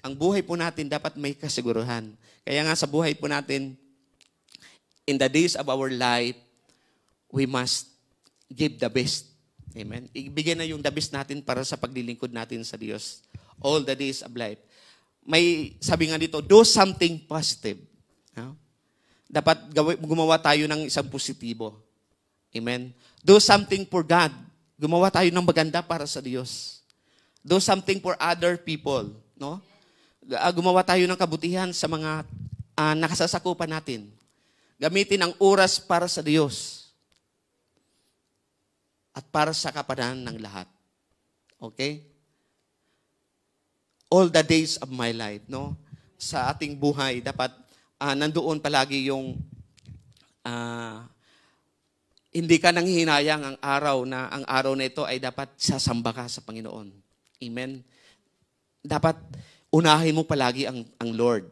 ang buhay po natin dapat may kasiguruhan. Kaya nga sa buhay po natin, in the days of our life, we must give the best. Amen? Ibigay na yung the best natin para sa paglilingkod natin sa Diyos. All the days of life. May sabi nga dito, do something positive. No? Dapat gumawa tayo ng isang positibo. Amen? Do something for God. Gumawa tayo ng maganda para sa Diyos. Do something for other people. No? Gumawa tayo ng kabutihan sa mga nakasasakupan natin. Gamitin ang oras para sa Diyos. At para sa kapanahan ng lahat. Okay? All the days of my life, no? Sa ating buhay, dapat nandoon palagi yung hindi ka nanghihinayang ang araw na ito ay dapat sasamba ka sa Panginoon. Amen? Dapat unahin mo palagi ang Lord.